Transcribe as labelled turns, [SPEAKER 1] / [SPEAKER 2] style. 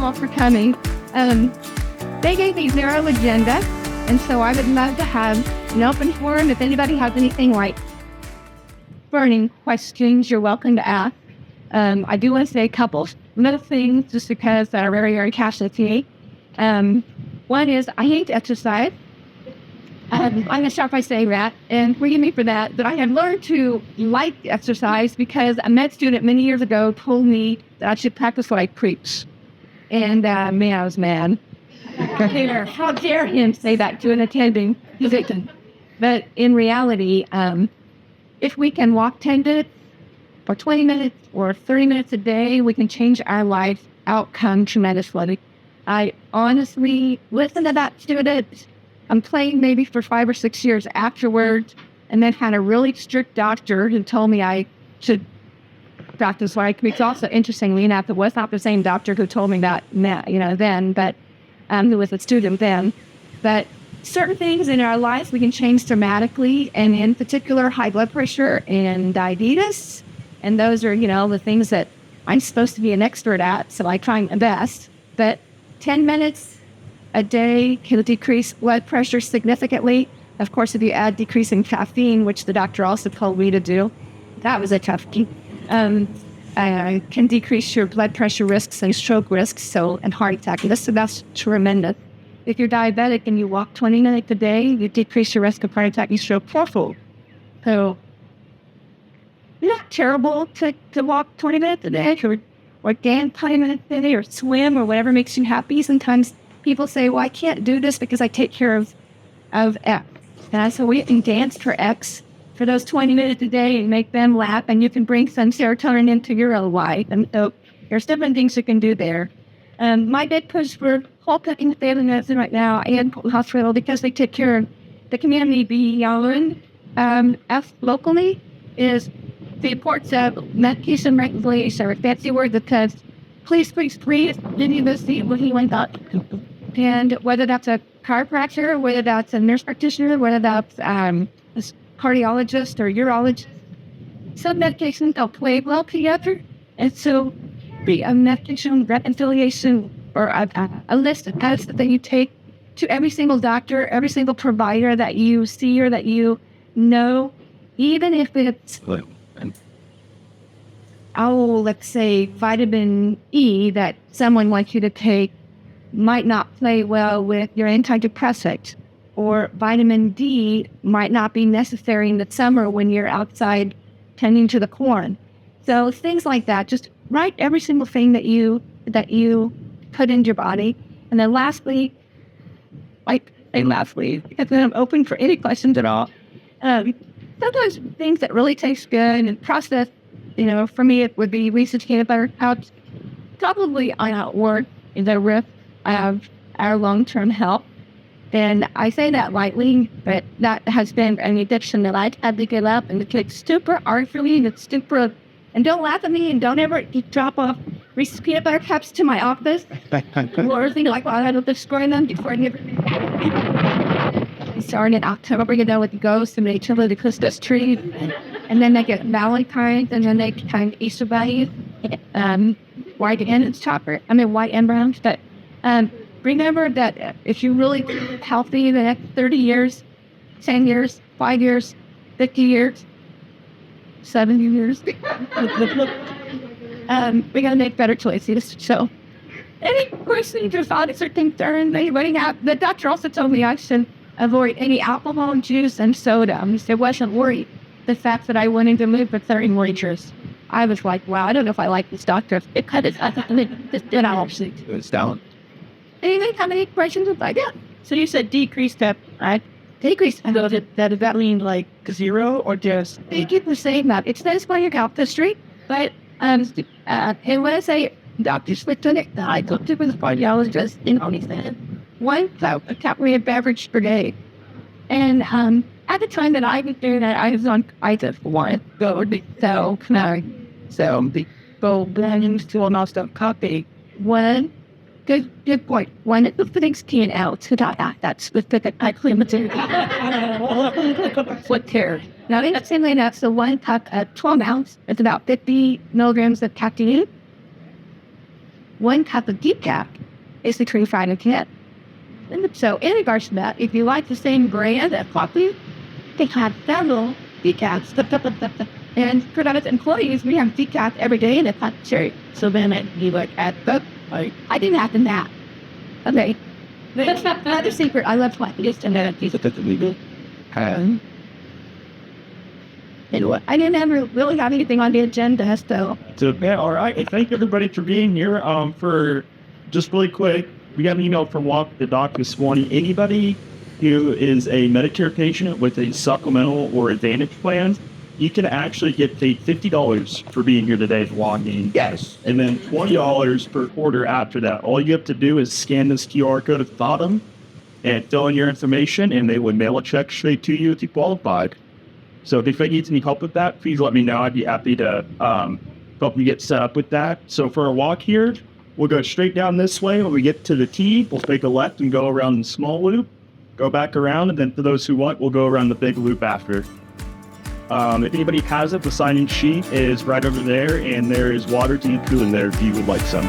[SPEAKER 1] all for coming. They gave me zero agenda, and so I would love to have an open forum. If anybody has anything like burning questions, you're welcome to ask. I do want to say a couple little things just because that are very, very passionate to me. One is I hate to exercise. I'm going to start by saying that, and forgive me for that, but I have learned to like exercise because a med student many years ago told me that I should practice what I preach. And man, I was mad. How dare him say that to an attending physician? But in reality, if we can walk 10 minutes or 20 minutes or 30 minutes a day, we can change our life outcome tremendously. I honestly listened to that student. I'm playing maybe for 5 or 6 years afterwards, and then had a really strict doctor who told me I should practice what I preach. It's also interestingly enough, it was not the same doctor who told me that, then, but who was a student then. But certain things in our lives we can change dramatically, and in particular, high blood pressure and diabetes. And those are, the things that I'm supposed to be an expert at, so I try my best. But 10 minutes a day can decrease blood pressure significantly. Of course, if you add decreasing caffeine, which the doctor also told me to do, that was a tough key, can decrease your blood pressure risks and stroke risks, and heart attack. That's tremendous. If you're diabetic and you walk 20 minutes a day, you decrease your risk of heart attack and stroke fourfold. So it's not terrible to walk 20 minutes a day or dance 20 minutes a day or swim or whatever makes you happy. Sometimes people say, well, I can't do this because I take care of X. And so we can dance for X for those 20 minutes a day and make them laugh, and you can bring some serotonin into your own life. And so there's different things you can do there. My big push for Holton Family Medicine right now and Holton Hospital, because they take care of the community beyond us locally, is the importance of medication regulation, or a fancy word that says, please, didn't you see what he went up? And whether that's a chiropractor, whether that's a nurse practitioner, whether that's a cardiologist or urologist, some medications don't play well together. And so be a medication reconciliation or a list of tests that you take to every single doctor, every single provider that you see or that you know, even if it's, let's say vitamin E that someone wants you to take might not play well with your antidepressant, or vitamin D might not be necessary in the summer when you're outside tending to the corn. So things like that, just write every single thing that you put into your body. And then lastly, because then I'm open for any questions at all. Sometimes things that really taste good and processed, for me it would be Reese's peanut butter cups. Probably outwork the risk of our long-term health. And I say that lightly, but that has been an addiction that I had to give up, and it's super hard for me, and it's super, and don't laugh at me, and don't ever drop off Reese's peanut butter cups to my office, or think like, well, I had to destroy them before I never. I started in October, with the ghosts, and they chill the Christmas tree, and then they get Valentine's, and then they kind of Easter bunnies, white and brown, but remember that if you're really healthy the next 30 years, 10 years, 5 years, 50 years, 70 years, we got to make better choices. So any questions or thoughts or concerns anybody have? The doctor also told me I should avoid any alcohol, juice, and soda. It wasn't worried the fact that I wanted to live for 30 more years. I was like, wow, I don't know if I like this doctor. It cut it.
[SPEAKER 2] It's down.
[SPEAKER 1] Anything have any questions about that?
[SPEAKER 3] So you said decreased step, right?
[SPEAKER 1] Decreased.
[SPEAKER 3] And does that mean like 0 or just?
[SPEAKER 1] They keep the same that. It says by your health history, but it was a doctor's clinic that I go to with a cardiologist, he said 1 calorie of beverage per day. And at the time that I was doing that, I was on one the gold blends to almost a copy. One. Good point. One of the things came out to that specific acclimated foot tear. Now, interestingly enough, so 1 cup at 12 ounces, it's about 50 milligrams of caffeine. 1 cup of decaf is between 5 and 10. And so in regards to that, if you like the same brand of coffee, they have several decafs. And for those employees, we have decaf every day in a cup cherry. So then you look at the, like, I didn't have to that. Okay. That's not the secret. I love coffee. Just another piece of cookie. Anyway, I didn't ever really have anything on the agenda, so.
[SPEAKER 2] So, yeah, all right. Thank everybody for being here. For just really quick, we got an email from Walk the Doc this morning. Anybody who is a Medicare patient with a supplemental or Advantage plan, you can actually get paid $50 for being here today for walking.
[SPEAKER 4] Yes.
[SPEAKER 2] And then $20 per quarter after that. All you have to do is scan this QR code at the bottom and fill in your information, and they would mail a check straight to you if you qualified. So if anybody needs any help with that, please let me know. I'd be happy to help you get set up with that. So for our walk here, we'll go straight down this way. When we get to the T, we'll take a left and go around the small loop, go back around, and then for those who want, we'll go around the big loop after. If anybody has it, the sign-in sheet is right over there, and there is water to include in there if you would like some.